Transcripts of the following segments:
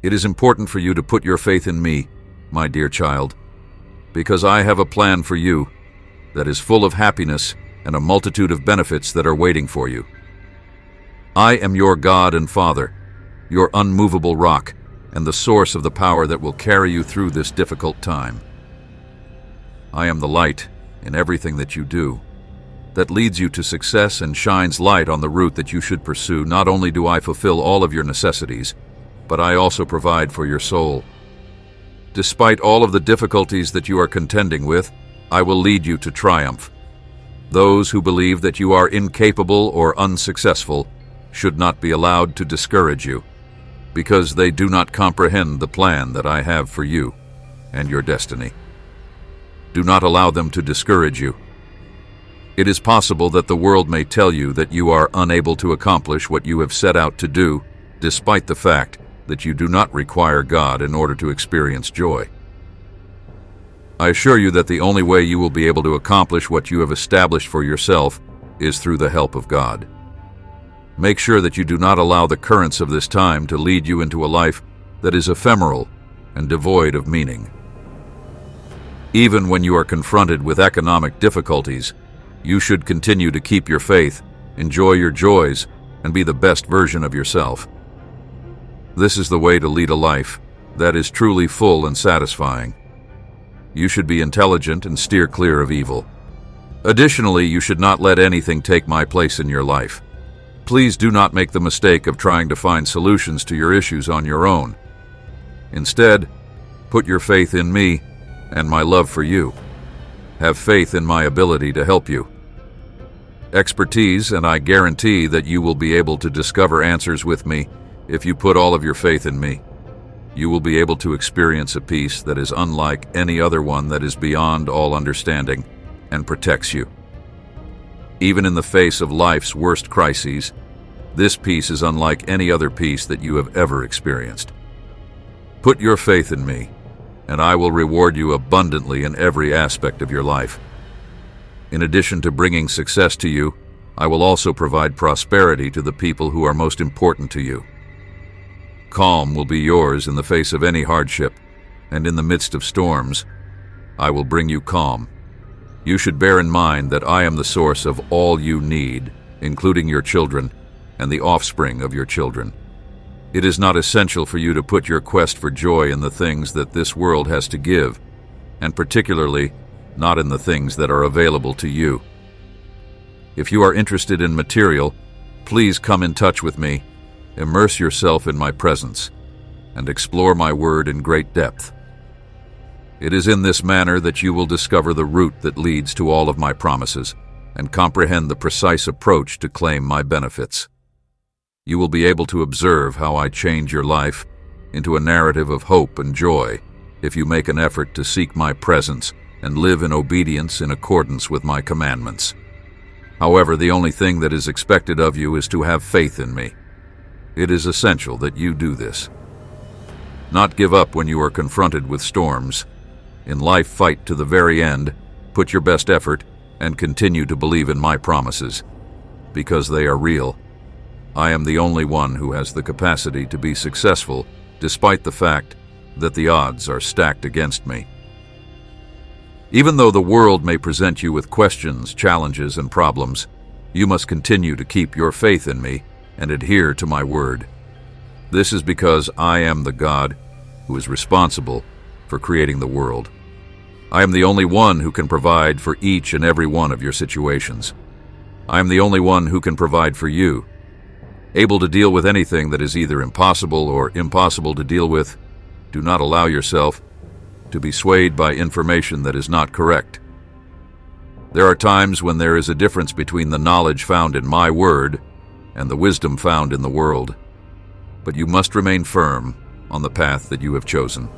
It is important for you to put your faith in me, my dear child, because I have a plan for you that is full of happiness and a multitude of benefits that are waiting for you. I am your God and Father, your unmovable rock, and the source of the power that will carry you through this difficult time. I am the light in everything that you do, that leads you to success and shines light on the route that you should pursue. Not only do I fulfill all of your necessities, but I also provide for your soul. Despite all of the difficulties that you are contending with, I will lead you to triumph. Those who believe that you are incapable or unsuccessful should not be allowed to discourage you, because they do not comprehend the plan that I have for you and your destiny. Do not allow them to discourage you. It is possible that the world may tell you that you are unable to accomplish what you have set out to do, despite the fact that you do not require God in order to experience joy. I assure you that the only way you will be able to accomplish what you have established for yourself is through the help of God. Make sure that you do not allow the currents of this time to lead you into a life that is ephemeral and devoid of meaning. Even when you are confronted with economic difficulties, you should continue to keep your faith, enjoy your joys, and be the best version of yourself. This is the way to lead a life that is truly full and satisfying. You should be intelligent and steer clear of evil. Additionally, you should not let anything take my place in your life. Please do not make the mistake of trying to find solutions to your issues on your own. Instead, put your faith in me and my love for you. Have faith in my ability to help you. Expertise, and I guarantee that you will be able to discover answers with me if you put all of your faith in me. You will be able to experience a peace that is unlike any other one, that is beyond all understanding and protects you. Even in the face of life's worst crises, this peace is unlike any other peace that you have ever experienced. Put your faith in me, and I will reward you abundantly in every aspect of your life. In addition to bringing success to you, I will also provide prosperity to the people who are most important to you. Calm will be yours in the face of any hardship, and in the midst of storms, I will bring you calm. You should bear in mind that I am the source of all you need, including your children and the offspring of your children. It is not essential for you to put your quest for joy in the things that this world has to give, and particularly not in the things that are available to you. If you are interested in material, please come in touch with me, immerse yourself in my presence, and explore my word in great depth. It is in this manner that you will discover the route that leads to all of my promises and comprehend the precise approach to claim my benefits. You will be able to observe how I change your life into a narrative of hope and joy if you make an effort to seek my presence and live in obedience in accordance with my commandments. However, the only thing that is expected of you is to have faith in me. It is essential that you do this. Not give up when you are confronted with storms. In life, fight to the very end, put your best effort, and continue to believe in my promises, because they are real. I am the only one who has the capacity to be successful, despite the fact that the odds are stacked against me. Even though the world may present you with questions, challenges, and problems, you must continue to keep your faith in me and adhere to my word. This is because I am the God who is responsible for creating the world. I am the only one who can provide for each and every one of your situations. I am the only one who can provide for you. Able to deal with anything that is either impossible or impossible to deal with, do not allow yourself to be swayed by information that is not correct. There are times when there is a difference between the knowledge found in my word and the wisdom found in the world, but you must remain firm on the path that you have chosen.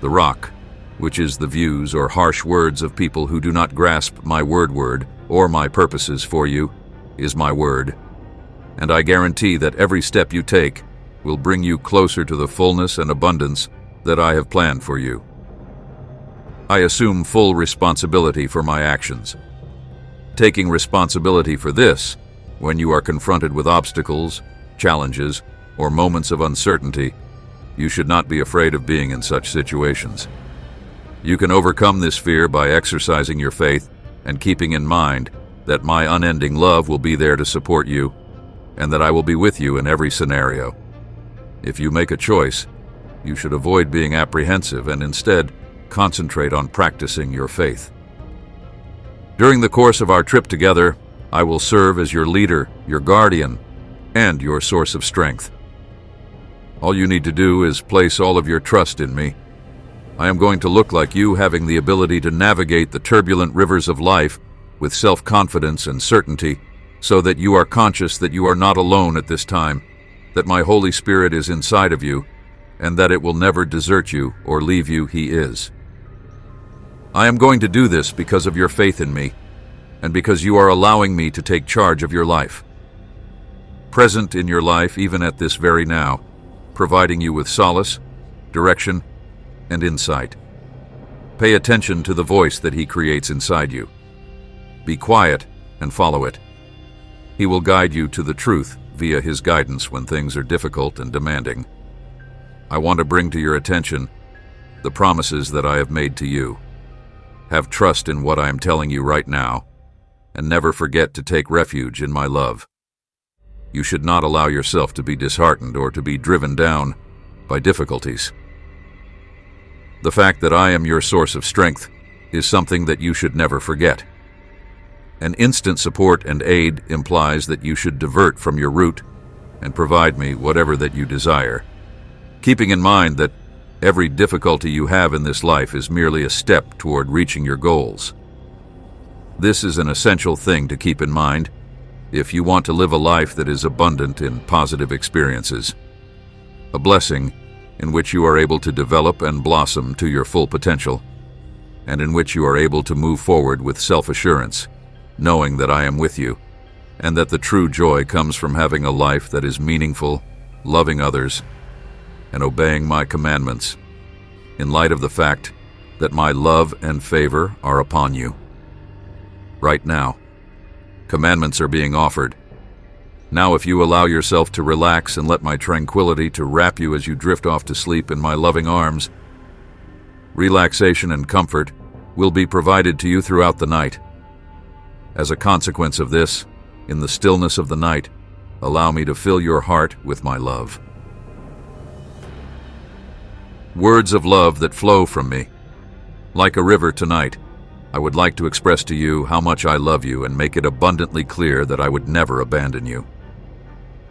The rock, which is the views or harsh words of people who do not grasp my word or my purposes for you, is my word, and I guarantee that every step you take will bring you closer to the fullness and abundance that I have planned for you. I assume full responsibility for my actions. Taking responsibility for this, when you are confronted with obstacles, challenges, or moments of uncertainty, You should not be afraid of being in such situations. You can overcome this fear by exercising your faith and keeping in mind that my unending love will be there to support you and that I will be with you in every scenario. If you make a choice, you should avoid being apprehensive and instead concentrate on practicing your faith. During the course of our trip together, I will serve as your leader, your guardian, and your source of strength. All you need to do is place all of your trust in me. I am going to look like you, having the ability to navigate the turbulent rivers of life with self-confidence and certainty, so that you are conscious that you are not alone at this time, that my Holy Spirit is inside of you, and that it will never desert you or leave you. He is. I am going to do this because of your faith in me, and because you are allowing me to take charge of your life. Present in your life even at this very now, providing you with solace, direction, and insight. Pay attention to the voice that He creates inside you. Be quiet and follow it. He will guide you to the truth via His guidance when things are difficult and demanding. I want to bring to your attention the promises that I have made to you. Have trust in what I am telling you right now, and never forget to take refuge in my love. You should not allow yourself to be disheartened or to be driven down by difficulties. The fact that I am your source of strength is something that you should never forget. An instant support and aid implies that you should divert from your route and provide me whatever that you desire, keeping in mind that every difficulty you have in this life is merely a step toward reaching your goals. This is an essential thing to keep in mind if you want to live a life that is abundant in positive experiences, a blessing in which you are able to develop and blossom to your full potential, and in which you are able to move forward with self-assurance, knowing that I am with you, and that the true joy comes from having a life that is meaningful, loving others, and obeying my commandments, in light of the fact that my love and favor are upon you. Right now, commandments are being offered. Now if you allow yourself to relax and let my tranquility to wrap you as you drift off to sleep in my loving arms, relaxation and comfort will be provided to you throughout the night. As a consequence of this, in the stillness of the night, allow me to fill your heart with my love. Words of love that flow from me. Like a river tonight, I would like to express to you how much I love you and make it abundantly clear that I would never abandon you.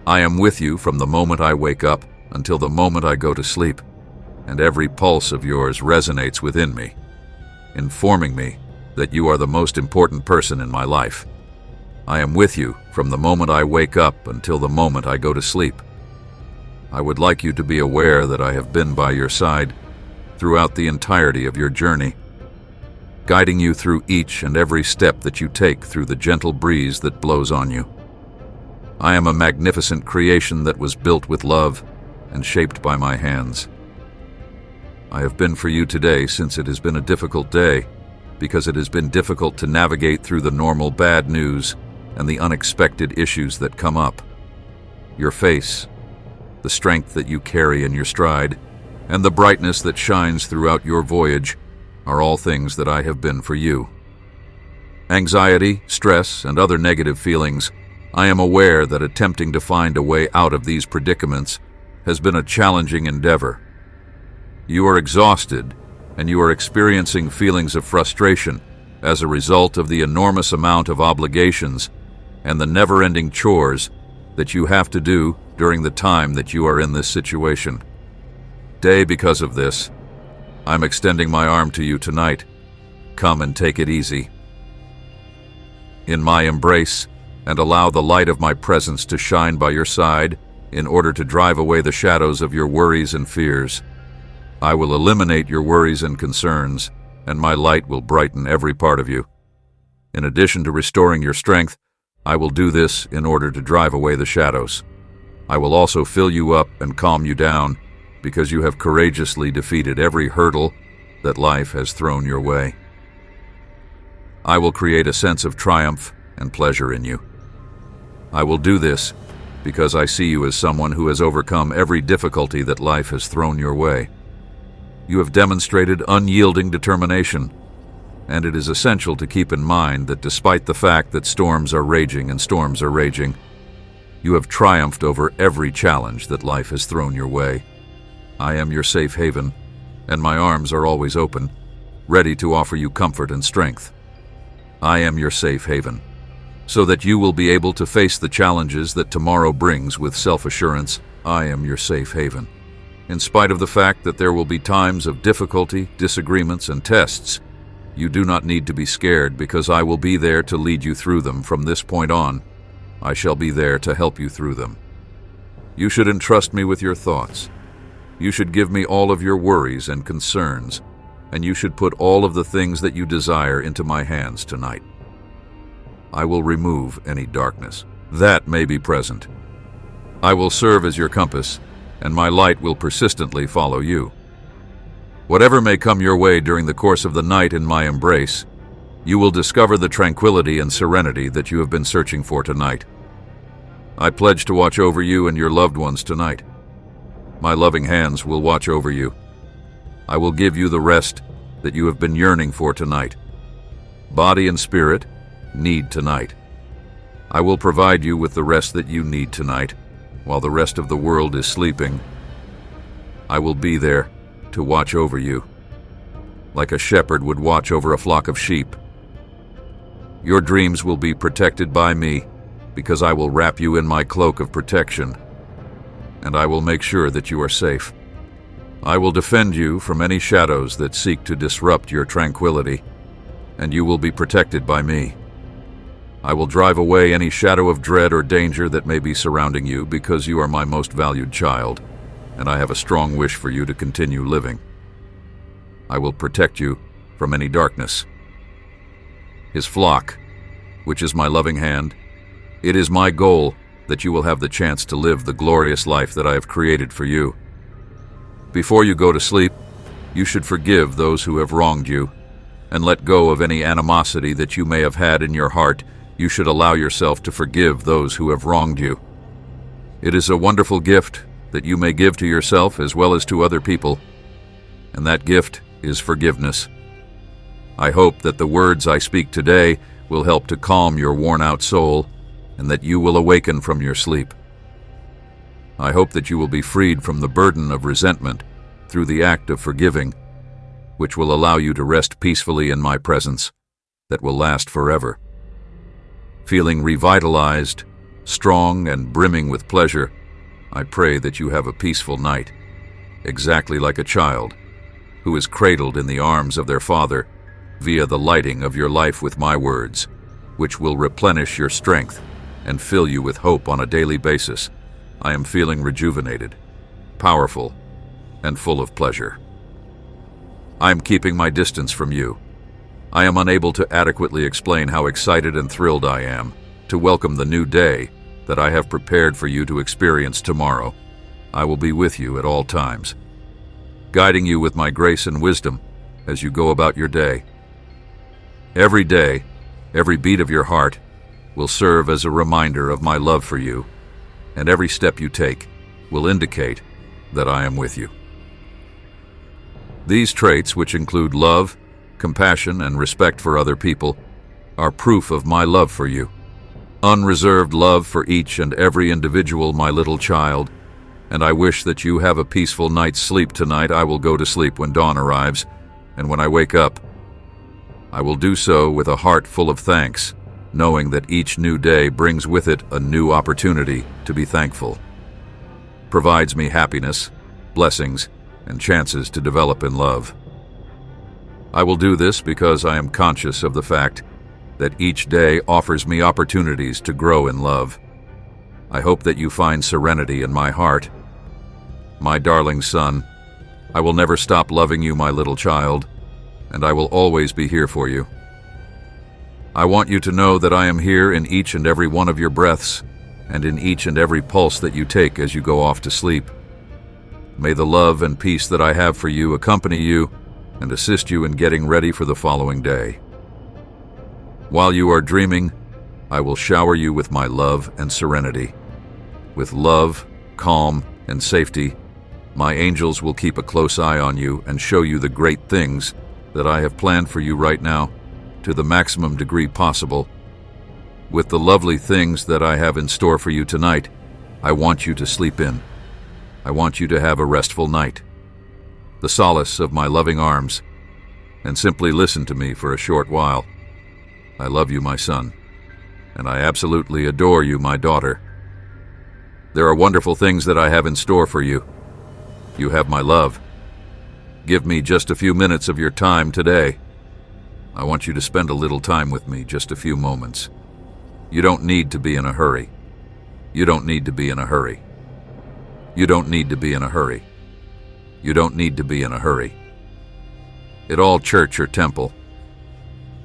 I am with you from the moment I wake up until the moment I go to sleep, and every pulse of yours resonates within me, informing me that you are the most important person in my life. I am with you from the moment I wake up until the moment I go to sleep. I would like you to be aware that I have been by your side throughout the entirety of your journey, guiding you through each and every step that you take through the gentle breeze that blows on you. I am a magnificent creation that was built with love and shaped by my hands. I have been for you today since it has been a difficult day, because it has been difficult to navigate through the normal bad news and the unexpected issues that come up. Your face, the strength that you carry in your stride, and the brightness that shines throughout your voyage are all things that I have been for you. Anxiety, stress, and other negative feelings, I am aware that attempting to find a way out of these predicaments has been a challenging endeavor. You are exhausted, and you are experiencing feelings of frustration as a result of the enormous amount of obligations and the never-ending chores that you have to do during the time that you are in this situation. Because of this, I'm extending my arm to you tonight. Come and take it easy. In my embrace, and allow the light of my presence to shine by your side in order to drive away the shadows of your worries and fears. I will eliminate your worries and concerns, and my light will brighten every part of you. In addition to restoring your strength, I will do this in order to drive away the shadows. I will also fill you up and calm you down, because you have courageously defeated every hurdle that life has thrown your way. I will create a sense of triumph and pleasure in you. I will do this because I see you as someone who has overcome every difficulty that life has thrown your way. You have demonstrated unyielding determination, and it is essential to keep in mind that despite the fact that storms are raging and storms are raging, you have triumphed over every challenge that life has thrown your way. I am your safe haven, and my arms are always open, ready to offer you comfort and strength. I am your safe haven, so that you will be able to face the challenges that tomorrow brings with self-assurance. I am your safe haven. In spite of the fact that there will be times of difficulty, disagreements, and tests, you do not need to be scared, because I will be there to lead you through them. From this point on, I shall be there to help you through them. You should entrust me with your thoughts. You should give me all of your worries and concerns, and you should put all of the things that you desire into my hands tonight. I will remove any darkness that may be present. I will serve as your compass, and my light will persistently follow you. Whatever may come your way during the course of the night in my embrace, you will discover the tranquility and serenity that you have been searching for tonight. I pledge to watch over you and your loved ones tonight. My loving hands will watch over you. I will give you the rest that you have been yearning for tonight. Body and spirit need tonight. I will provide you with the rest that you need tonight, while the rest of the world is sleeping. I will be there to watch over you, like a shepherd would watch over a flock of sheep. Your dreams will be protected by me, because I will wrap you in my cloak of protection, and I will make sure that you are safe. I will defend you from any shadows that seek to disrupt your tranquility, and you will be protected by me. I will drive away any shadow of dread or danger that may be surrounding you, because you are my most valued child, and I have a strong wish for you to continue living. I will protect you from any darkness. His flock, which is my loving hand, it is my goal that you will have the chance to live the glorious life that I have created for you. Before you go to sleep, you should forgive those who have wronged you, and let go of any animosity that you may have had in your heart. You should allow yourself to forgive those who have wronged you. It is a wonderful gift that you may give to yourself as well as to other people, and that gift is forgiveness. I hope that the words I speak today will help to calm your worn-out soul, and that you will awaken from your sleep. I hope that you will be freed from the burden of resentment through the act of forgiving, which will allow you to rest peacefully in my presence that will last forever. Feeling revitalized, strong, and brimming with pleasure, I pray that you have a peaceful night, exactly like a child who is cradled in the arms of their father via the lighting of your life with my words, which will replenish your strength and fill you with hope on a daily basis. I am feeling rejuvenated, powerful, and full of pleasure. I am keeping my distance from you. I am unable to adequately explain how excited and thrilled I am to welcome the new day that I have prepared for you to experience tomorrow. I will be with you at all times, guiding you with my grace and wisdom as you go about your day. Every day, every beat of your heart will serve as a reminder of my love for you, and every step you take will indicate that I am with you. These traits, which include love, compassion, and respect for other people, are proof of my love for you. Unreserved love for each and every individual, my little child, and I wish that you have a peaceful night's sleep tonight. I will go to sleep when dawn arrives, and when I wake up, I will do so with a heart full of thanks, knowing that each new day brings with it a new opportunity to be thankful. Provides me happiness, blessings, and chances to develop in love. I will do this because I am conscious of the fact that each day offers me opportunities to grow in love. I hope that you find serenity in my heart. My darling son, I will never stop loving you, my little child, and I will always be here for you. I want you to know that I am here in each and every one of your breaths, and in each and every pulse that you take as you go off to sleep. May the love and peace that I have for you accompany you and assist you in getting ready for the following day. While you are dreaming, I will shower you with my love and serenity. With love, calm, and safety, my angels will keep a close eye on you and show you the great things that I have planned for you right now to the maximum degree possible. With the lovely things that I have in store for you tonight, I want you to sleep in. I want you to have a restful night, the solace of my loving arms, and simply listen to me for a short while. I love you, my son, and I absolutely adore you, my daughter. There are wonderful things that I have in store for you. You have my love. Give me just a few minutes of your time today. I want you to spend a little time with me, just a few moments. You don't need to be in a hurry. You don't need to be in a hurry. You don't need to be in a hurry. You don't need to be in a hurry. At all church or temple,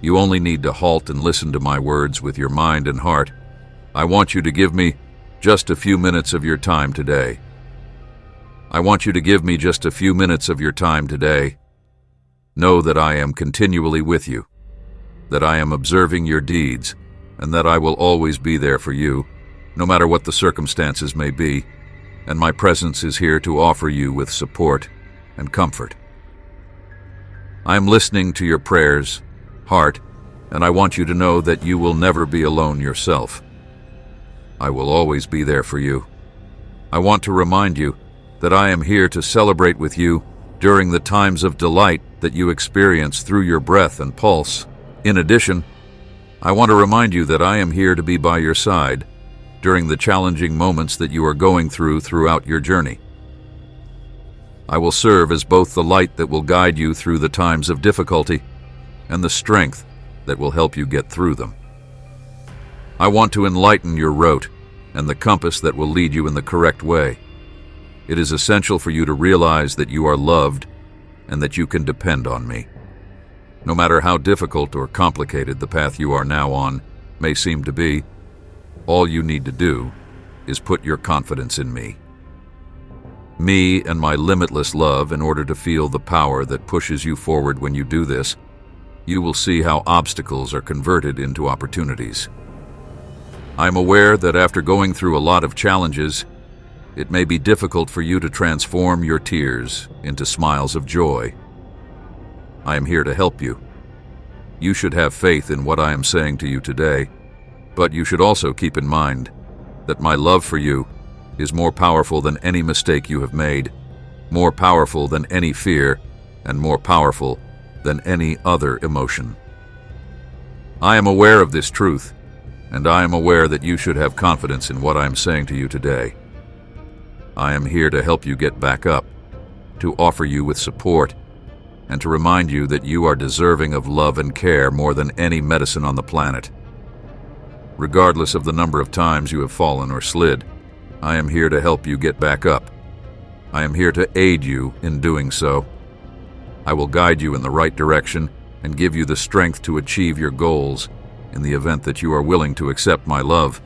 you only need to halt and listen to my words with your mind and heart. I want you to give me just a few minutes of your time today. I want you to give me just a few minutes of your time today. Know that I am continually with you, that I am observing your deeds, and that I will always be there for you, no matter what the circumstances may be, and my presence is here to offer you with support and comfort. I am listening to your prayers, heart, and I want you to know that you will never be alone yourself. I will always be there for you. I want to remind you that I am here to celebrate with you during the times of delight that you experience through your breath and pulse. In addition, I want to remind you that I am here to be by your side during the challenging moments that you are going through throughout your journey. I will serve as both the light that will guide you through the times of difficulty and the strength that will help you get through them. I want to enlighten your route and the compass that will lead you in the correct way. It is essential for you to realize that you are loved and that you can depend on me. No matter how difficult or complicated the path you are now on may seem to be, all you need to do is put your confidence in me. Me and my limitless love. In order to feel the power that pushes you forward when you do this, you will see how obstacles are converted into opportunities. I'm aware that after going through a lot of challenges, it may be difficult for you to transform your tears into smiles of joy. I am here to help you. You should have faith in what I am saying to you today, but you should also keep in mind that my love for you is more powerful than any mistake you have made, more powerful than any fear, and more powerful than any other emotion. I am aware of this truth, and I am aware that you should have confidence in what I am saying to you today. I am here to help you get back up, to offer you with support, and to remind you that you are deserving of love and care more than any medicine on the planet. Regardless of the number of times you have fallen or slid, I am here to help you get back up. I am here to aid you in doing so. I will guide you in the right direction and give you the strength to achieve your goals in the event that you are willing to accept my love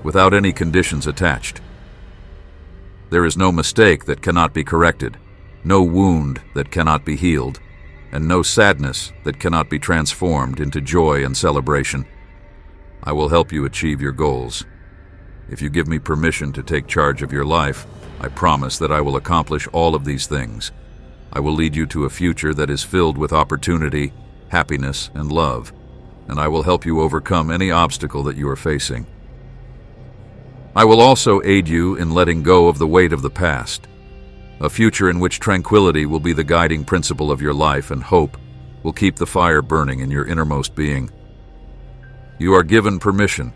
without any conditions attached. There is no mistake that cannot be corrected, no wound that cannot be healed, and no sadness that cannot be transformed into joy and celebration. I will help you achieve your goals. If you give me permission to take charge of your life, I promise that I will accomplish all of these things. I will lead you to a future that is filled with opportunity, happiness, and love, and I will help you overcome any obstacle that you are facing. I will also aid you in letting go of the weight of the past, a future in which tranquility will be the guiding principle of your life and hope will keep the fire burning in your innermost being. You are given permission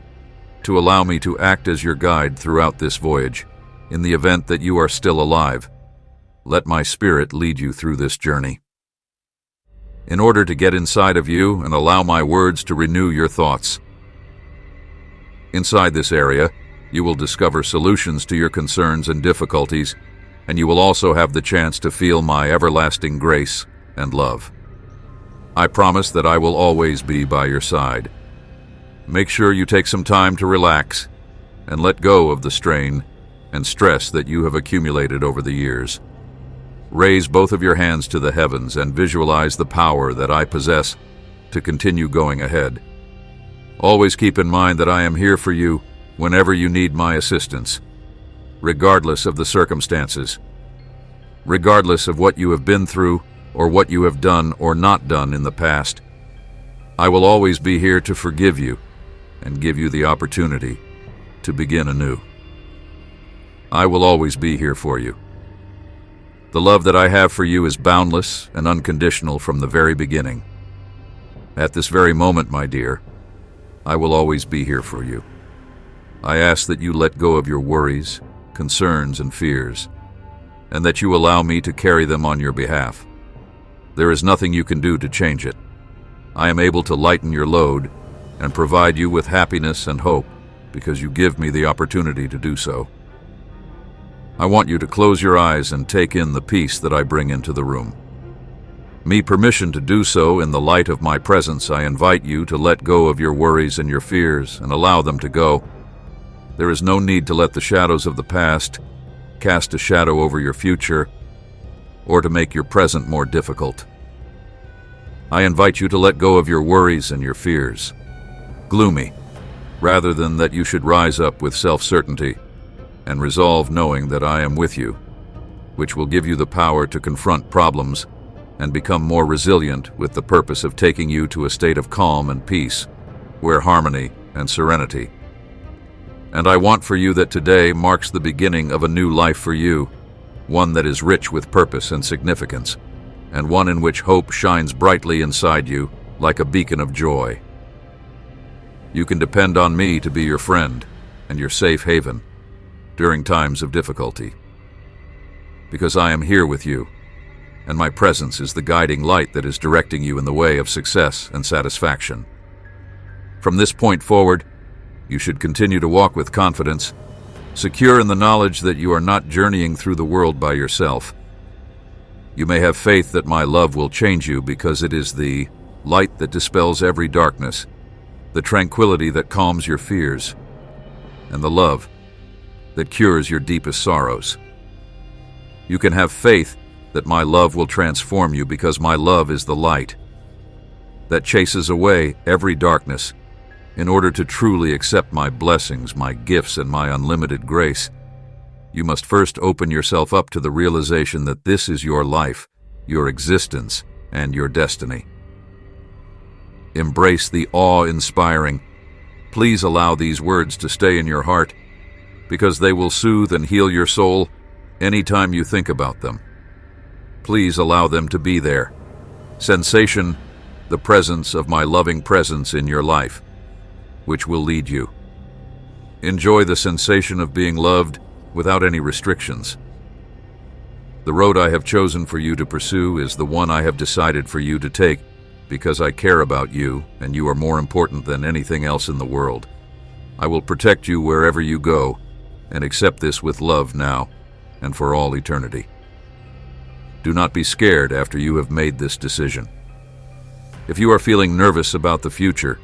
to allow me to act as your guide throughout this voyage. In the event that you are still alive, let my spirit lead you through this journey. In order to get inside of you and allow my words to renew your thoughts. Inside this area, you will discover solutions to your concerns and difficulties, and you will also have the chance to feel my everlasting grace and love. I promise that I will always be by your side. Make sure you take some time to relax and let go of the strain and stress that you have accumulated over the years. Raise both of your hands to the heavens and visualize the power that I possess to continue going ahead. Always keep in mind that I am here for you whenever you need my assistance. regardless of the circumstances. Regardless of what you have been through or what you have done or not done in the past, I will always be here to forgive you and give you the opportunity to begin anew. I will always be here for you. The love that I have for you is boundless and unconditional from the very beginning. At this very moment, my dear, I will always be here for you. I ask that you let go of your worries, concerns, and fears, and that you allow me to carry them on your behalf. There is nothing you can do to change it. I am able to lighten your load and provide you with happiness and hope because you give me the opportunity to do so. I want you to close your eyes and take in the peace that I bring into the room. Me permission to do so in the light of my presence, I invite you to let go of your worries and your fears and allow them to go. There is no need to let the shadows of the past cast a shadow over your future or to make your present more difficult. I invite you to let go of your worries and your fears, gloomy, rather than that you should rise up with self-certainty and resolve knowing that I am with you, which will give you the power to confront problems and become more resilient with the purpose of taking you to a state of calm and peace, where harmony and serenity. And I want for you that today marks the beginning of a new life for you, one that is rich with purpose and significance, and one in which hope shines brightly inside you like a beacon of joy. You can depend on me to be your friend and your safe haven during times of difficulty, because I am here with you, and my presence is the guiding light that is directing you in the way of success and satisfaction. From this point forward, you should continue to walk with confidence, secure in the knowledge that you are not journeying through the world by yourself. You may have faith that my love will change you because it is the light that dispels every darkness, the tranquility that calms your fears, and the love that cures your deepest sorrows. You can have faith that my love will transform you because my love is the light that chases away every darkness. In order to truly accept my blessings, my gifts, and my unlimited grace, you must first open yourself up to the realization that this is your life, your existence, and your destiny. Embrace the awe-inspiring. Please allow these words to stay in your heart, because they will soothe and heal your soul anytime you think about them. Please allow them to be there. Sensation, the presence of my loving presence in your life, which will lead you. Enjoy the sensation of being loved without any restrictions. The road I have chosen for you to pursue is the one I have decided for you to take because I care about you and you are more important than anything else in the world. I will protect you wherever you go and accept this with love now and for all eternity. Do not be scared after you have made this decision. If you are feeling nervous about the future,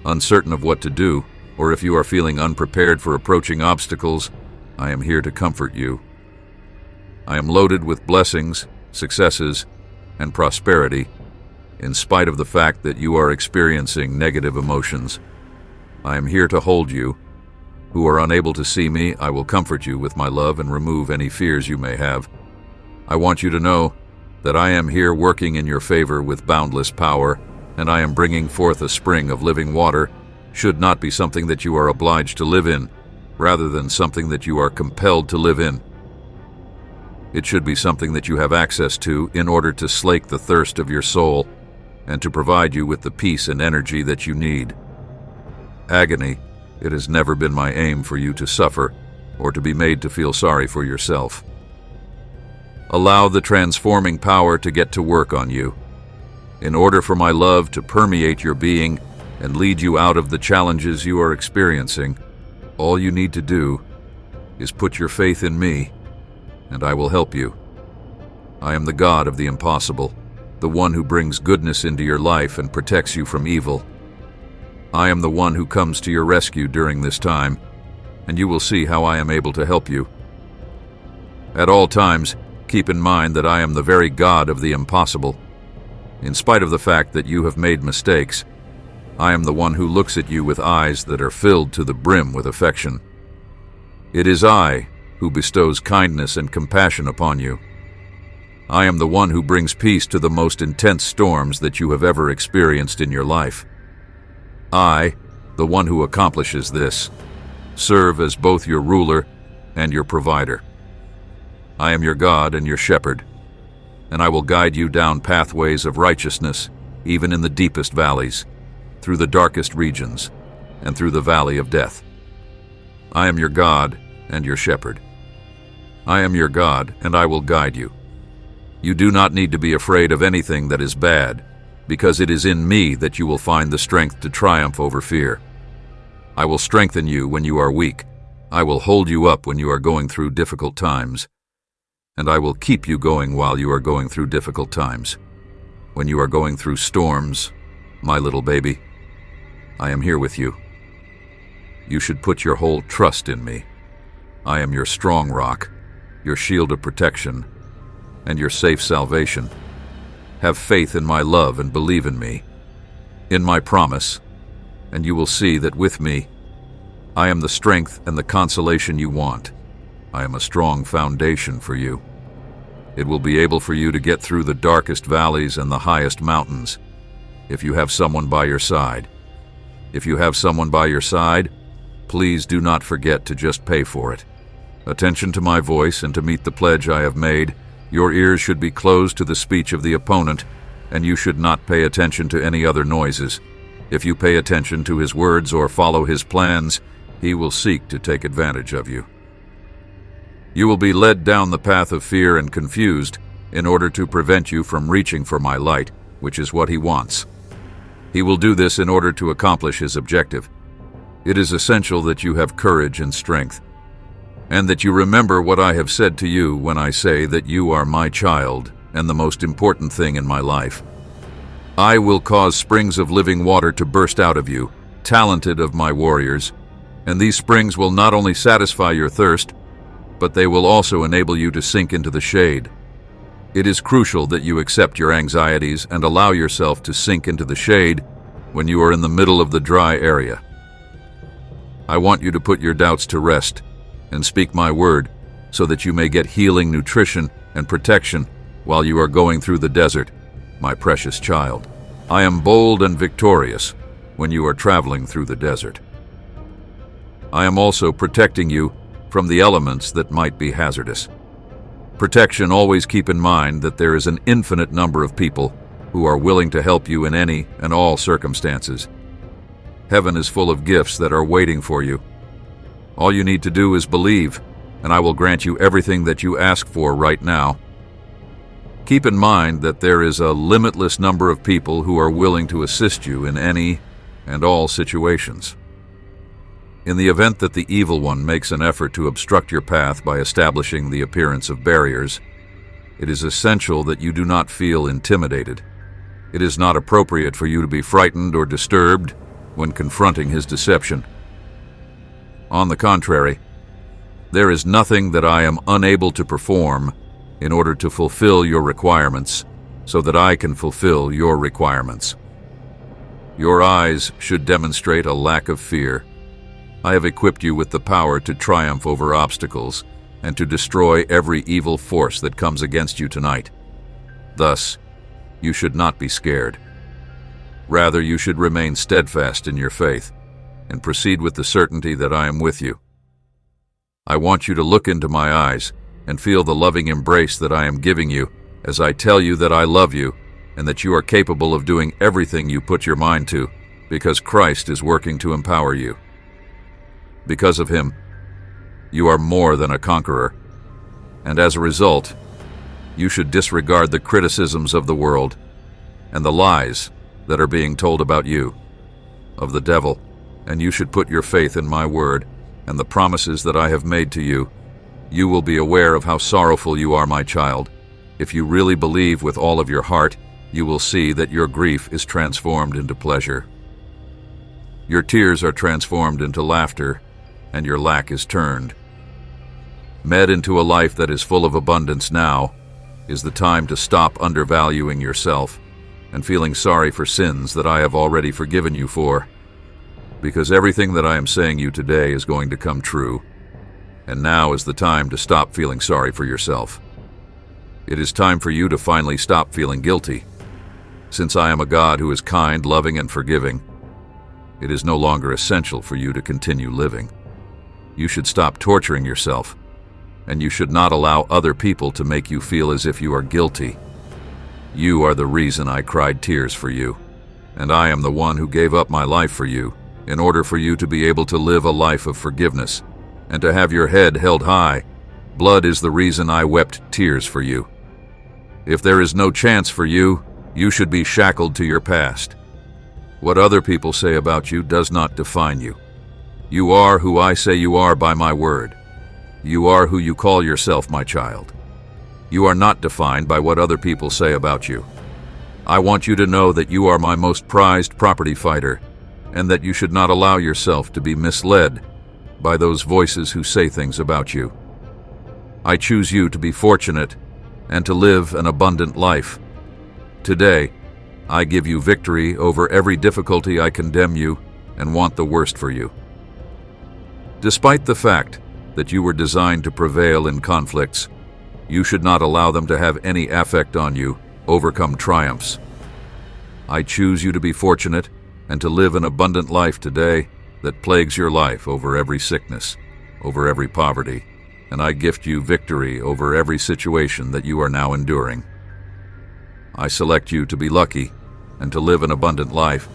uncertain of what to do, or if you are feeling unprepared for approaching obstacles, I am here to comfort you. I am loaded with blessings, successes, and prosperity, in spite of the fact that you are experiencing negative emotions. I am here to hold you. Who are unable to see me, I will comfort you with my love and remove any fears you may have. I want you to know that I am here working in your favor with boundless power, and I am bringing forth a spring of living water. Should not be something that you are obliged to live in, rather than something that you are compelled to live in. It should be something that you have access to in order to slake the thirst of your soul and to provide you with the peace and energy that you need. Agony, it has never been my aim for you to suffer or to be made to feel sorry for yourself. Allow the transforming power to get to work on you. In order for my love to permeate your being and lead you out of the challenges you are experiencing, all you need to do is put your faith in me, and I will help you. I am the God of the impossible, the one who brings goodness into your life and protects you from evil. I am the one who comes to your rescue during this time, and you will see how I am able to help you. At all times, keep in mind that I am the very God of the impossible. In spite of the fact that you have made mistakes, I am the one who looks at you with eyes that are filled to the brim with affection. It is I who bestows kindness and compassion upon you. I am the one who brings peace to the most intense storms that you have ever experienced in your life. I, the one who accomplishes this, serve as both your ruler and your provider. I am your God and your shepherd, and I will guide you down pathways of righteousness, even in the deepest valleys, through the darkest regions, and through the valley of death. I am your God and your shepherd. I am your God, and I will guide you. You do not need to be afraid of anything that is bad, because it is in me that you will find the strength to triumph over fear. I will strengthen you when you are weak. I will hold you up when you are going through difficult times. And I will keep you going while you are going through difficult times. When you are going through storms, my little baby, I am here with you. You should put your whole trust in me. I am your strong rock, your shield of protection, and your safe salvation. Have faith in my love and believe in me, in my promise, and you will see that with me, I am the strength and the consolation you want. I am a strong foundation for you. It will be able for you to get through the darkest valleys and the highest mountains if you have someone by your side. If you have someone by your side, please do not forget to just pay for it. Attention to my voice and to meet the pledge I have made. Your ears should be closed to the speech of the opponent, and you should not pay attention to any other noises. If you pay attention to his words or follow his plans, he will seek to take advantage of you. You will be led down the path of fear and confused in order to prevent you from reaching for my light, which is what he wants. He will do this in order to accomplish his objective. It is essential that you have courage and strength, and that you remember what I have said to you when I say that you are my child and the most important thing in my life. I will cause springs of living water to burst out of you, talented of my warriors, and these springs will not only satisfy your thirst, but they will also enable you to sink into the shade. It is crucial that you accept your anxieties and allow yourself to sink into the shade when you are in the middle of the dry area. I want you to put your doubts to rest and speak my word so that you may get healing nutrition and protection while you are going through the desert, my precious child. I am bold and victorious when you are traveling through the desert. I am also protecting you from the elements that might be hazardous. Protection, always keep in mind that there is an infinite number of people who are willing to help you in any and all circumstances. Heaven is full of gifts that are waiting for you. All you need to do is believe, and I will grant you everything that you ask for right now. Keep in mind that there is a limitless number of people who are willing to assist you in any and all situations. In the event that the evil one makes an effort to obstruct your path by establishing the appearance of barriers, it is essential that you do not feel intimidated. It is not appropriate for you to be frightened or disturbed when confronting his deception. On the contrary, there is nothing that I am unable to perform in order to fulfill your requirements so that I can fulfill your requirements. Your eyes should demonstrate a lack of fear. I have equipped you with the power to triumph over obstacles and to destroy every evil force that comes against you tonight. Thus, you should not be scared. Rather, you should remain steadfast in your faith and proceed with the certainty that I am with you. I want you to look into my eyes and feel the loving embrace that I am giving you as I tell you that I love you and that you are capable of doing everything you put your mind to, because Christ is working to empower you. Because of him, you are more than a conqueror, and as a result, you should disregard the criticisms of the world and the lies that are being told about you, of the devil, and you should put your faith in my word and the promises that I have made to you. You will be aware of how sorrowful you are, my child. If you really believe with all of your heart, you will see that your grief is transformed into pleasure. Your tears are transformed into laughter, and your lack is turned. Led into a life that is full of abundance now is the time to stop undervaluing yourself and feeling sorry for sins that I have already forgiven you for, because everything that I am saying you today is going to come true. And now is the time to stop feeling sorry for yourself. It is time for you to finally stop feeling guilty. Since I am a God who is kind, loving, and forgiving, it is no longer essential for you to continue living. You should stop torturing yourself, and you should not allow other people to make you feel as if you are guilty. You are the reason I cried tears for you, and I am the one who gave up my life for you in order for you to be able to live a life of forgiveness and to have your head held high. Blood is the reason I wept tears for you. If there is no chance for you, you should be shackled to your past. What other people say about you does not define you. You are who I say you are by my word. You are who you call yourself, my child. You are not defined by what other people say about you. I want you to know that you are my most prized property fighter, and that you should not allow yourself to be misled by those voices who say things about you. I choose you to be fortunate and to live an abundant life. Today, I give you victory over every difficulty. I condemn you and want the worst for you. Despite the fact that you were designed to prevail in conflicts, you should not allow them to have any effect on you. Overcome triumphs. I choose you to be fortunate and to live an abundant life today that plagues your life over every sickness, over every poverty, and I gift you victory over every situation that you are now enduring. I select you to be lucky and to live an abundant life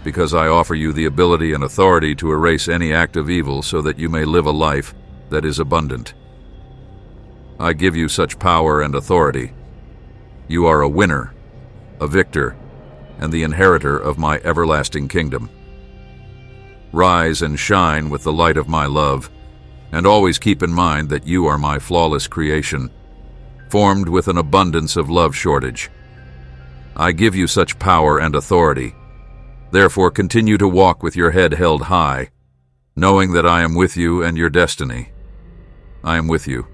because I offer you the ability and authority to erase any act of evil so that you may live a life that is abundant. I give you such power and authority. You are a winner, a victor, and the inheritor of my everlasting kingdom. Rise and shine with the light of my love, and always keep in mind that you are my flawless creation, formed with an abundance of love shortage. I give you such power and authority. Therefore, continue to walk with your head held high, knowing that I am with you and your destiny. I am with you,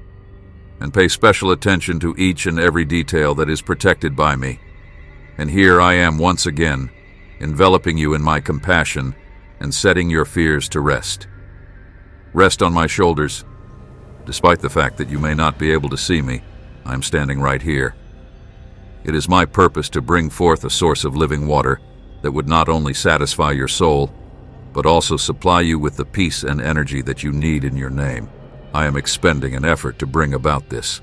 and pay special attention to each and every detail that is protected by me. And here I am once again, enveloping you in my compassion and setting your fears to rest. Rest on my shoulders. Despite the fact that you may not be able to see me, I am standing right here. It is my purpose to bring forth a source of living water that would not only satisfy your soul, but also supply you with the peace and energy that you need in your name. I am expending an effort to bring about this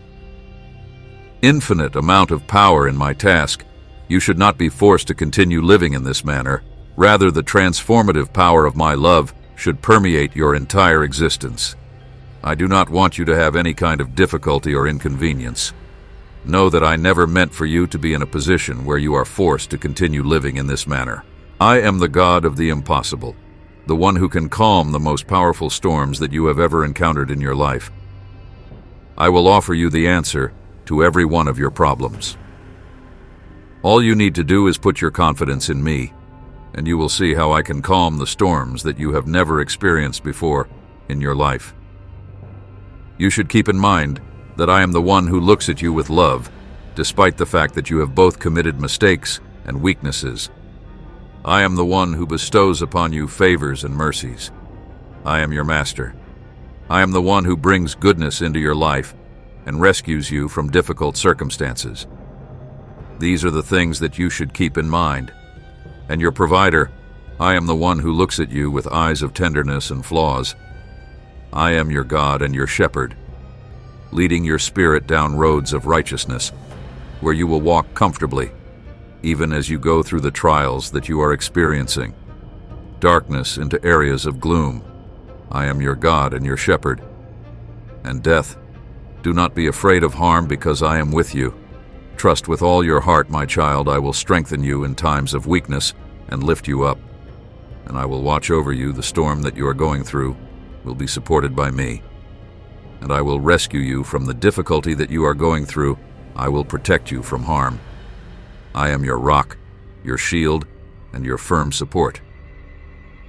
infinite amount of power in my task. You should not be forced to continue living in this manner. Rather, the transformative power of my love should permeate your entire existence. I do not want you to have any kind of difficulty or inconvenience. Know that I never meant for you to be in a position where you are forced to continue living in this manner. I am the God of the impossible, the one who can calm the most powerful storms that you have ever encountered in your life. I will offer you the answer to every one of your problems. All you need to do is put your confidence in me, and you will see how I can calm the storms that you have never experienced before in your life. You should keep in mind that I am the one who looks at you with love, despite the fact that you have both committed mistakes and weaknesses. I am the one who bestows upon you favors and mercies. I am your master. I am the one who brings goodness into your life and rescues you from difficult circumstances. These are the things that you should keep in mind. And your provider, I am the one who looks at you with eyes of tenderness and flaws. I am your God and your shepherd, leading your spirit down roads of righteousness, where you will walk comfortably, even as you go through the trials that you are experiencing. Darkness into areas of gloom. I am your God and your shepherd. And death, do not be afraid of harm because I am with you. Trust with all your heart, my child. I will strengthen you in times of weakness and lift you up. And I will watch over you. The storm that you are going through will be supported by me. And I will rescue you from the difficulty that you are going through. I will protect you from harm. I am your rock, your shield, and your firm support.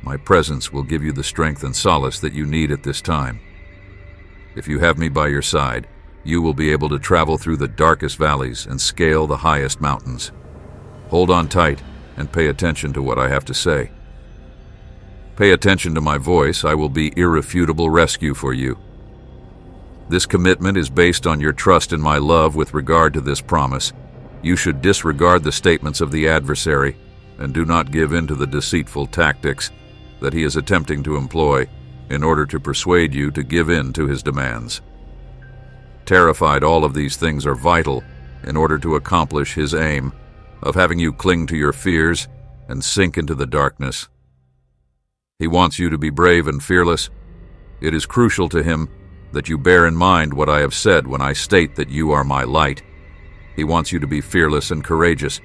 My presence will give you the strength and solace that you need at this time. If you have me by your side, you will be able to travel through the darkest valleys and scale the highest mountains. Hold on tight and pay attention to what I have to say. Pay attention to my voice. I will be irrefutable rescue for you. This commitment is based on your trust in my love with regard to this promise. You should disregard the statements of the adversary and do not give in to the deceitful tactics that he is attempting to employ in order to persuade you to give in to his demands. Terrified, all of these things are vital in order to accomplish his aim of having you cling to your fears and sink into the darkness. He wants you to be brave and fearless. It is crucial to him that you bear in mind what I have said when I state that you are my light. He wants you to be fearless and courageous.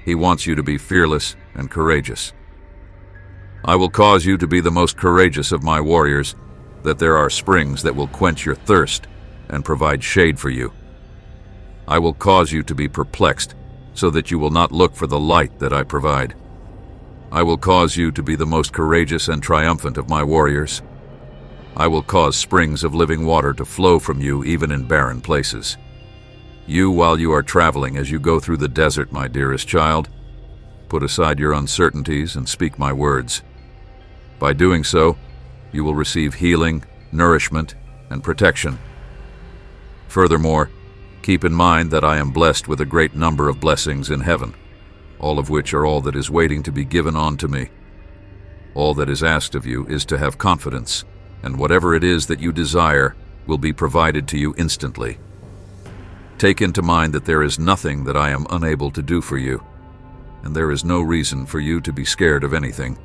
He wants you to be fearless and courageous. I will cause you to be the most courageous of my warriors, that there are springs that will quench your thirst and provide shade for you. I will cause you to be perplexed, so that you will not look for the light that I provide. I will cause you to be the most courageous and triumphant of my warriors. I will cause springs of living water to flow from you even in barren places. You, while you are traveling as you go through the desert, my dearest child, put aside your uncertainties and speak my words. By doing so, you will receive healing, nourishment, and protection. Furthermore, keep in mind that I am blessed with a great number of blessings in heaven, all of which are all that is waiting to be given unto me. All that is asked of you is to have confidence, and whatever it is that you desire will be provided to you instantly. Take into mind that there is nothing that I am unable to do for you, and there is no reason for you to be scared of anything.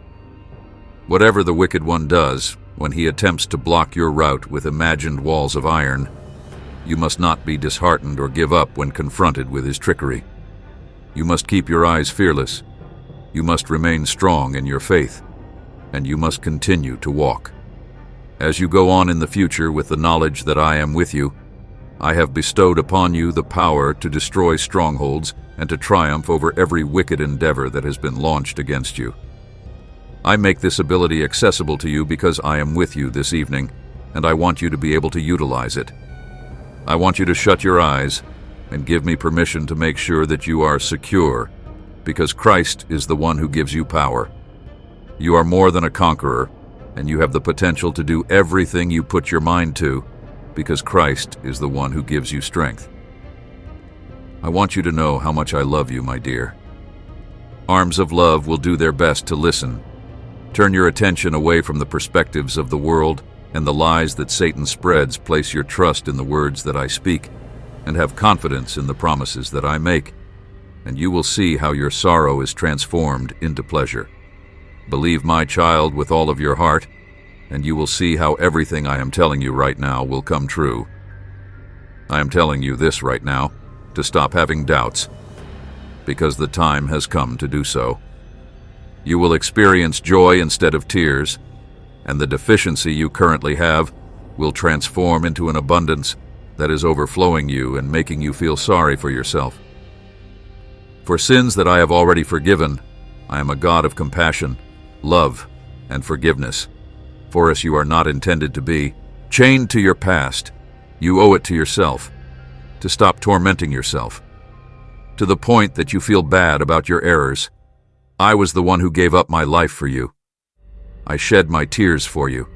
Whatever the wicked one does, when he attempts to block your route with imagined walls of iron, you must not be disheartened or give up when confronted with his trickery. You must keep your eyes fearless. You must remain strong in your faith, and you must continue to walk. As you go on in the future with the knowledge that I am with you, I have bestowed upon you the power to destroy strongholds and to triumph over every wicked endeavor that has been launched against you. I make this ability accessible to you because I am with you this evening, and I want you to be able to utilize it. I want you to shut your eyes and give me permission to make sure that you are secure, because Christ is the one who gives you power. You are more than a conqueror, and you have the potential to do everything you put your mind to, because Christ is the one who gives you strength. I want you to know how much I love you, my dear. Arms of love will do their best to listen. Turn your attention away from the perspectives of the world and the lies that Satan spreads. Place your trust in the words that I speak, and have confidence in the promises that I make, and you will see how your sorrow is transformed into pleasure. Believe, my child, with all of your heart, and you will see how everything I am telling you right now will come true. I am telling you this right now to stop having doubts, because the time has come to do so. You will experience joy instead of tears, and the deficiency you currently have will transform into an abundance that is overflowing you and making you feel sorry for yourself. For sins that I have already forgiven, I am a God of compassion, love, and forgiveness. For as you are not intended to be chained to your past, you owe it to yourself to stop tormenting yourself to the point that you feel bad about your errors. I was the one who gave up my life for you. I shed my tears for you.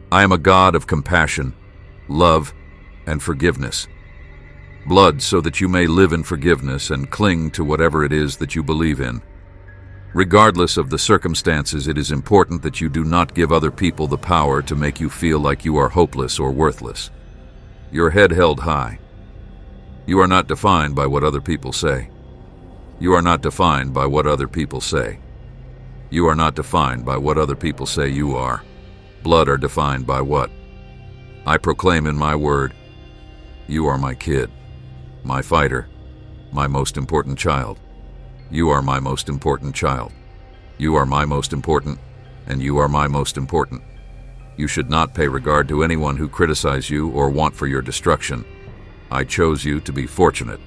I am a God of compassion, love, and forgiveness. Blood, so that you may live in forgiveness and cling to whatever it is that you believe in. Regardless of the circumstances, it is important that you do not give other people the power to make you feel like you are hopeless or worthless. Your head held high. You are not defined by what other people say. You are not defined by what other people say. You are not defined by what other people say you are. Blood are defined by what? I proclaim in my word, you are my kid, my fighter, my most important child. You are my most important child. You are my most important, and you are my most important. You should not pay regard to anyone who criticize you or want for your destruction. I chose you to be fortunate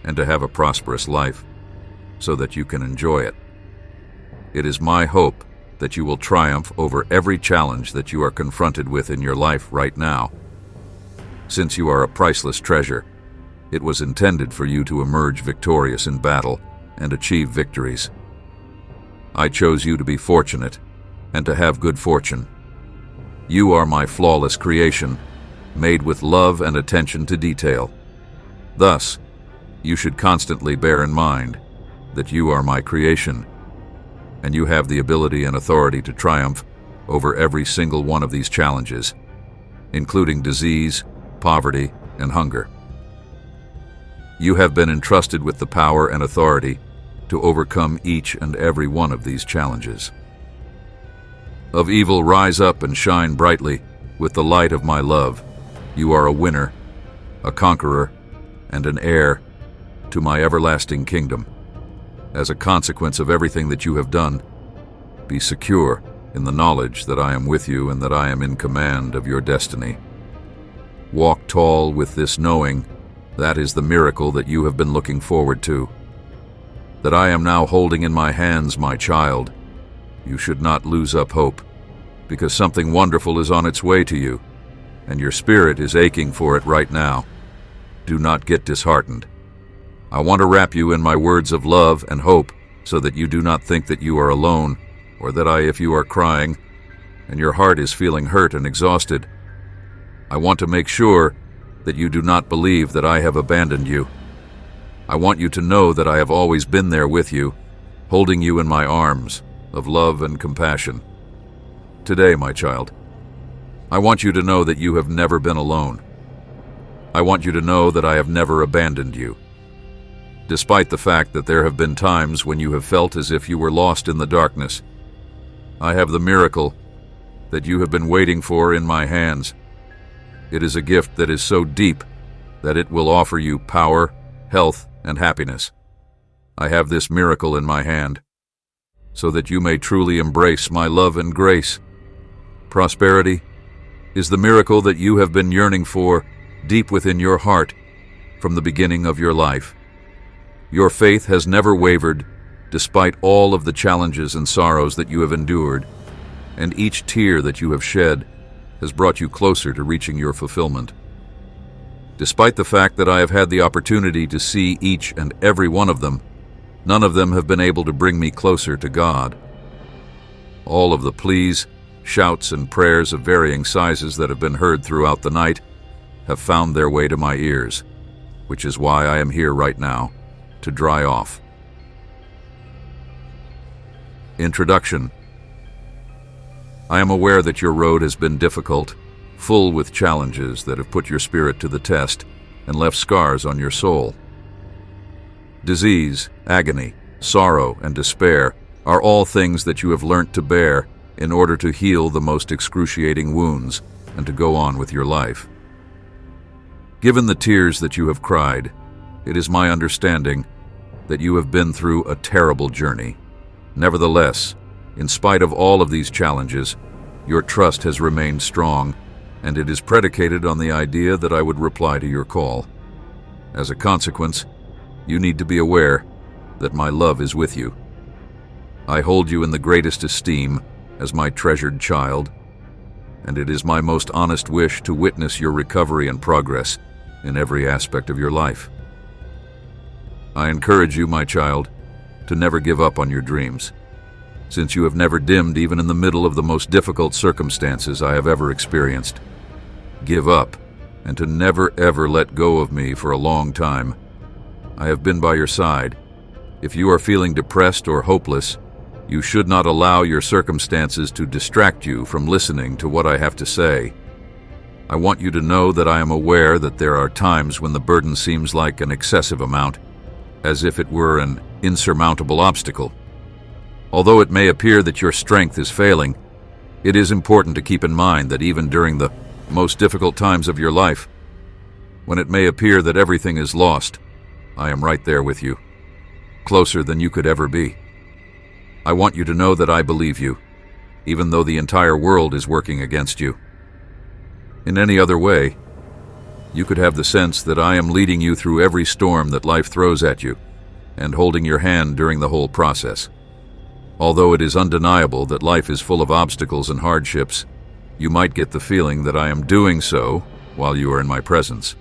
and to have a prosperous life so that you can enjoy it. It is my hope that you will triumph over every challenge that you are confronted with in your life right now. Since you are a priceless treasure, it was intended for you to emerge victorious in battle and achieve victories. I chose you to be fortunate and to have good fortune. You are my flawless creation, made with love and attention to detail. Thus, you should constantly bear in mind that you are my creation, and you have the ability and authority to triumph over every single one of these challenges, including disease, poverty, and hunger. You have been entrusted with the power and authority to overcome each and every one of these challenges. Of evil, rise up and shine brightly with the light of my love. You are a winner, a conqueror, and an heir to my everlasting kingdom. As a consequence of everything that you have done, be secure in the knowledge that I am with you and that I am in command of your destiny. Walk tall with this knowing that is the miracle that you have been looking forward to. That I am now holding in my hands, my child. You should not lose up hope, because something wonderful is on its way to you, and your spirit is aching for it right now. Do not get disheartened. I want to wrap you in my words of love and hope so that you do not think that you are alone, or that if you are crying and your heart is feeling hurt and exhausted, I want to make sure that you do not believe that I have abandoned you. I want you to know that I have always been there with you, holding you in my arms of love and compassion. Today, my child, I want you to know that you have never been alone. I want you to know that I have never abandoned you. Despite the fact that there have been times when you have felt as if you were lost in the darkness, I have the miracle that you have been waiting for in my hands. It is a gift that is so deep that it will offer you power, health, and happiness. I have this miracle in my hand, so that you may truly embrace my love and grace. Prosperity is the miracle that you have been yearning for deep within your heart from the beginning of your life. Your faith has never wavered despite all of the challenges and sorrows that you have endured, and each tear that you have shed has brought you closer to reaching your fulfillment. Despite the fact that I have had the opportunity to see each and every one of them, none of them have been able to bring me closer to God. All of the pleas, shouts, and prayers of varying sizes that have been heard throughout the night have found their way to my ears, which is why I am here right now, to dry off. Introduction. I am aware that your road has been difficult, full with challenges that have put your spirit to the test and left scars on your soul. Disease, agony, sorrow, and despair are all things that you have learnt to bear in order to heal the most excruciating wounds and to go on with your life. Given the tears that you have cried, it is my understanding that you have been through a terrible journey. Nevertheless, in spite of all of these challenges, your trust has remained strong, and it is predicated on the idea that I would reply to your call. As a consequence, you need to be aware that my love is with you. I hold you in the greatest esteem as my treasured child, and it is my most honest wish to witness your recovery and progress in every aspect of your life. I encourage you, my child, to never give up on your dreams, since you have never dimmed even in the middle of the most difficult circumstances I have ever experienced. Give up, and to never ever let go of me for a long time. I have been by your side. If you are feeling depressed or hopeless, you should not allow your circumstances to distract you from listening to what I have to say. I want you to know that I am aware that there are times when the burden seems like an excessive amount, as if it were an insurmountable obstacle. Although it may appear that your strength is failing, it is important to keep in mind that even during the most difficult times of your life, when it may appear that everything is lost, I am right there with you, closer than you could ever be. I want you to know that I believe you, even though the entire world is working against you. In any other way, you could have the sense that I am leading you through every storm that life throws at you, and holding your hand during the whole process. Although it is undeniable that life is full of obstacles and hardships, you might get the feeling that I am doing so while you are in my presence.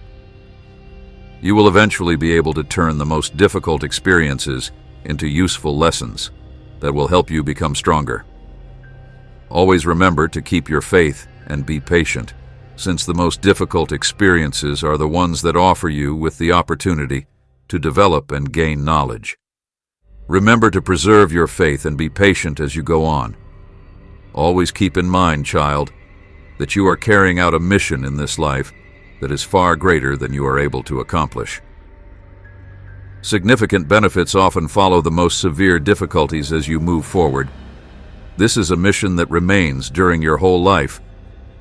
You will eventually be able to turn the most difficult experiences into useful lessons that will help you become stronger. Always remember to keep your faith and be patient, since the most difficult experiences are the ones that offer you with the opportunity to develop and gain knowledge. Remember to preserve your faith and be patient as you go on. Always keep in mind, child, that you are carrying out a mission in this life that is far greater than you are able to accomplish. Significant benefits often follow the most severe difficulties as you move forward. This is a mission that remains during your whole life.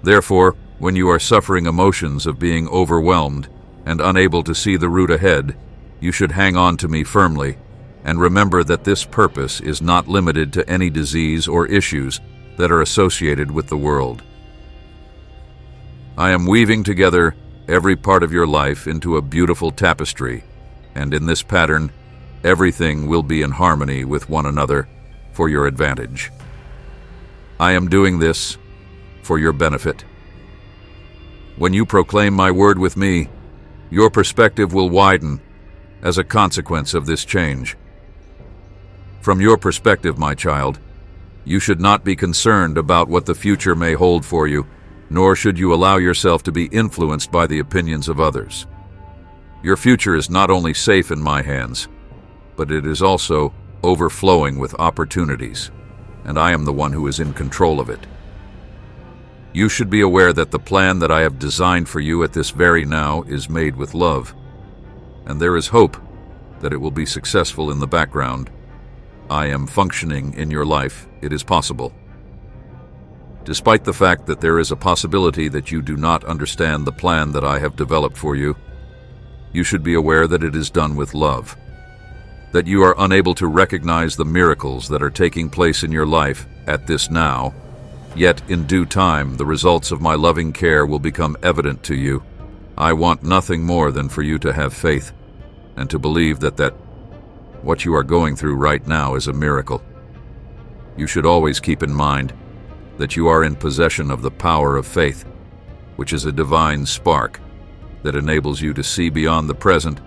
Therefore, when you are suffering emotions of being overwhelmed and unable to see the route ahead, you should hang on to me firmly and remember that this purpose is not limited to any disease or issues that are associated with the world. I am weaving together every part of your life into a beautiful tapestry, and in this pattern, everything will be in harmony with one another for your advantage. I am doing this for your benefit. When you proclaim my word with me, your perspective will widen as a consequence of this change. From your perspective, my child, you should not be concerned about what the future may hold for you, nor should you allow yourself to be influenced by the opinions of others. Your future is not only safe in my hands, but it is also overflowing with opportunities, and I am the one who is in control of it. You should be aware that the plan that I have designed for you at this very now is made with love, and there is hope that it will be successful in the background. I am functioning in your life. It is possible. Despite the fact that there is a possibility that you do not understand the plan that I have developed for you, you should be aware that it is done with love, that you are unable to recognize the miracles that are taking place in your life at this now, yet in due time the results of my loving care will become evident to you. I want nothing more than for you to have faith and to believe that what you are going through right now is a miracle. You should always keep in mind that you are in possession of the power of faith, which is a divine spark that enables you to see beyond the present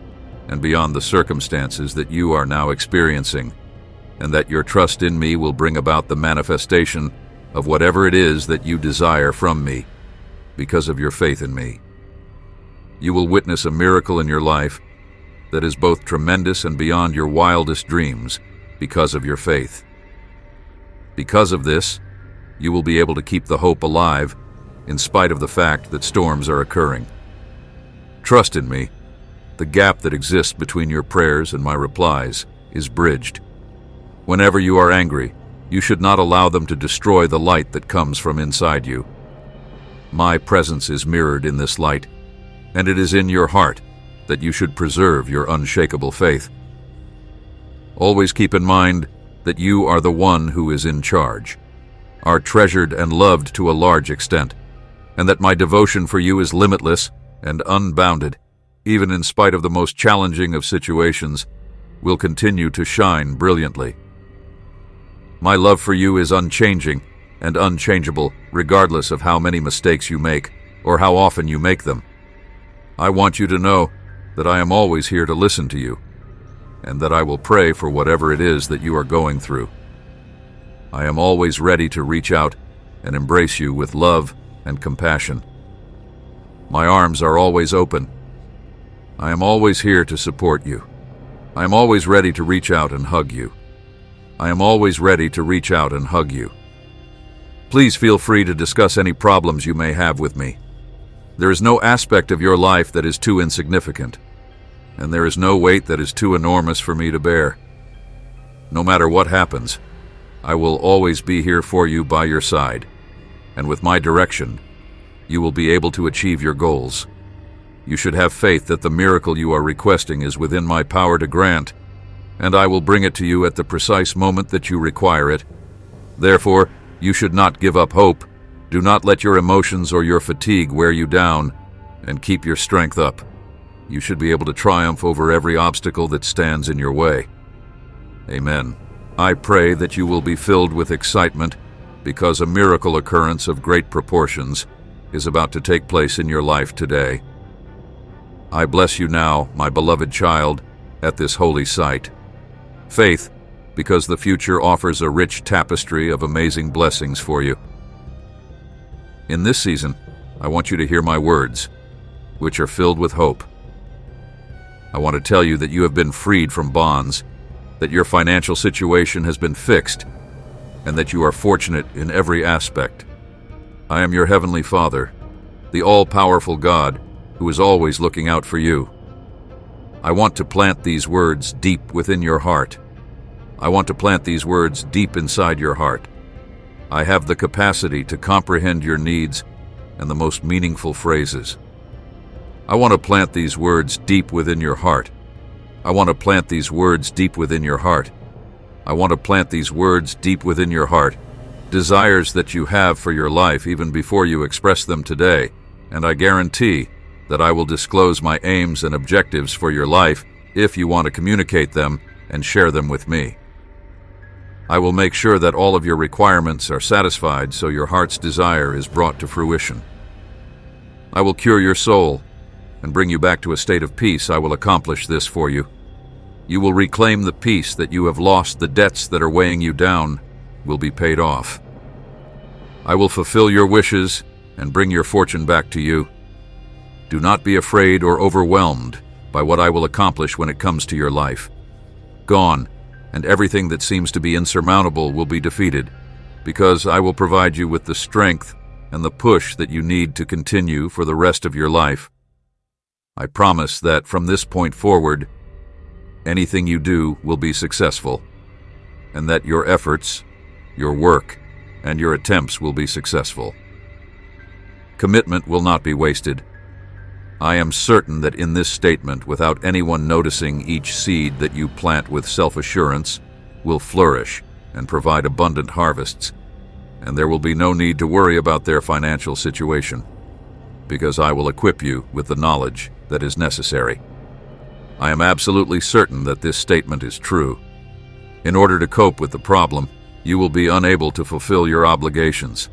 and beyond the circumstances that you are now experiencing, and that your trust in me will bring about the manifestation of whatever it is that you desire from me because of your faith in me. You will witness a miracle in your life that is both tremendous and beyond your wildest dreams because of your faith. Because of this, you will be able to keep the hope alive in spite of the fact that storms are occurring. Trust in me. The gap that exists between your prayers and my replies is bridged. Whenever you are angry, you should not allow them to destroy the light that comes from inside you. My presence is mirrored in this light, and it is in your heart that you should preserve your unshakable faith. Always keep in mind that you are the one who is in charge, are treasured and loved to a large extent, and that my devotion for you is limitless and unbounded, even in spite of the most challenging of situations, will continue to shine brilliantly. My love for you is unchanging and unchangeable, regardless of how many mistakes you make or how often you make them. I want you to know that I am always here to listen to you, and that I will pray for whatever it is that you are going through. I am always ready to reach out and embrace you with love and compassion. My arms are always open. I am always here to support you. I am always ready to reach out and hug you. I am always ready to reach out and hug you. Please feel free to discuss any problems you may have with me. There is no aspect of your life that is too insignificant, and there is no weight that is too enormous for me to bear. No matter what happens, I will always be here for you by your side, and with my direction, you will be able to achieve your goals. You should have faith that the miracle you are requesting is within my power to grant, and I will bring it to you at the precise moment that you require it. Therefore, you should not give up hope. Do not let your emotions or your fatigue wear you down, and keep your strength up. You should be able to triumph over every obstacle that stands in your way. Amen. I pray that you will be filled with excitement because a miracle occurrence of great proportions is about to take place in your life today. I bless you now, my beloved child, at this holy site. Faith, because the future offers a rich tapestry of amazing blessings for you. In this season, I want you to hear my words, which are filled with hope. I want to tell you that you have been freed from bonds, that your financial situation has been fixed, and that you are fortunate in every aspect. I am your Heavenly Father, the all-powerful God who is always looking out for you. I want to plant these words deep within your heart. I want to plant these words deep inside your heart. I have the capacity to comprehend your needs and the most meaningful phrases. I want to plant these words deep within your heart. I want to plant these words deep within your heart. I want to plant these words deep within your heart, desires that you have for your life even before you express them today, and I guarantee that I will disclose my aims and objectives for your life if you want to communicate them and share them with me. I will make sure that all of your requirements are satisfied so your heart's desire is brought to fruition. I will cure your soul and bring you back to a state of peace. I will accomplish this for you. You will reclaim the peace that you have lost. The debts that are weighing you down will be paid off. I will fulfill your wishes and bring your fortune back to you. Do not be afraid or overwhelmed by what I will accomplish when it comes to your life. Gone, and everything that seems to be insurmountable will be defeated, because I will provide you with the strength and the push that you need to continue for the rest of your life. I promise that from this point forward, anything you do will be successful, and that your efforts, your work, and your attempts will be successful. Commitment will not be wasted. I am certain that in this statement, without anyone noticing, each seed that you plant with self-assurance will flourish and provide abundant harvests, and there will be no need to worry about their financial situation, because I will equip you with the knowledge that is necessary. I am absolutely certain that this statement is true. In order to cope with the problem, you will be unable to fulfill your obligations.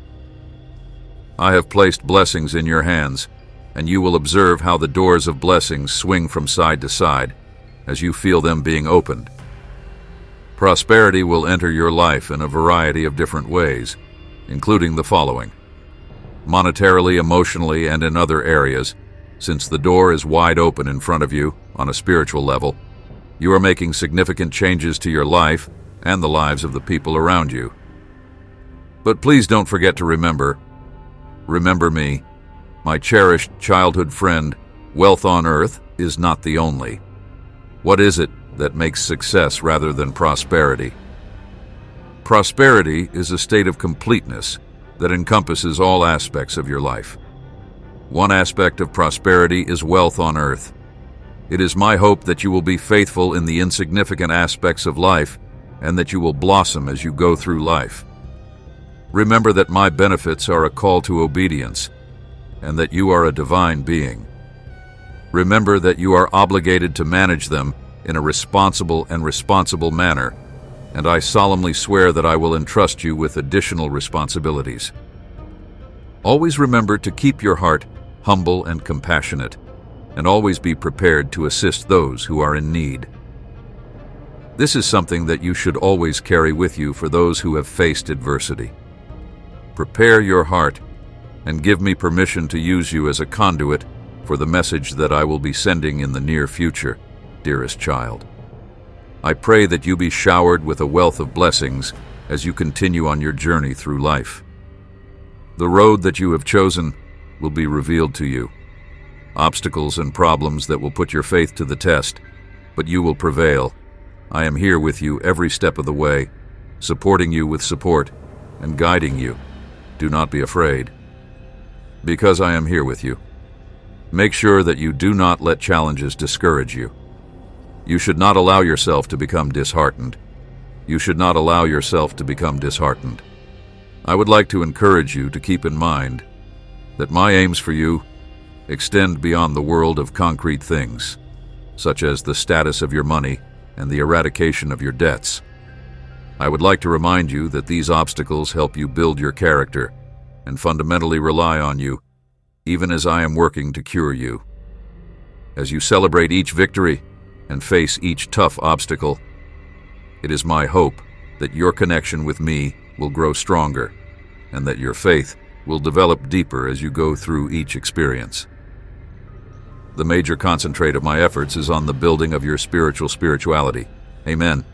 I have placed blessings in your hands, and you will observe how the doors of blessings swing from side to side as you feel them being opened. Prosperity will enter your life in a variety of different ways, including the following: monetarily, emotionally, and in other areas. Since the door is wide open in front of you on a spiritual level, you are making significant changes to your life and the lives of the people around you. But please don't forget to remember me. My cherished childhood friend, wealth on earth is not the only. What is it that makes success rather than prosperity? Prosperity is a state of completeness that encompasses all aspects of your life. One aspect of prosperity is wealth on earth. It is my hope that you will be faithful in the insignificant aspects of life and that you will blossom as you go through life. Remember that my benefits are a call to obedience, and that you are a divine being. Remember that you are obligated to manage them in a responsible manner, and I solemnly swear that I will entrust you with additional responsibilities. Always remember to keep your heart humble and compassionate, and always be prepared to assist those who are in need. This is something that you should always carry with you for those who have faced adversity. Prepare your heart and give me permission to use you as a conduit for the message that I will be sending in the near future, dearest child. I pray that you be showered with a wealth of blessings as you continue on your journey through life. The road that you have chosen will be revealed to you. Obstacles and problems that will put your faith to the test, but you will prevail. I am here with you every step of the way, supporting you with support and guiding you. Do not be afraid, because I am here with you. Make sure that you do not let challenges discourage you. You should not allow yourself to become disheartened. You should not allow yourself to become disheartened. I would like to encourage you to keep in mind that my aims for you extend beyond the world of concrete things, such as the status of your money and the eradication of your debts. I would like to remind you that these obstacles help you build your character and fundamentally rely on you, even as I am working to cure you. As you celebrate each victory and face each tough obstacle, it is my hope that your connection with me will grow stronger and that your faith will develop deeper as you go through each experience. The major concentrate of my efforts is on the building of your spirituality. Amen.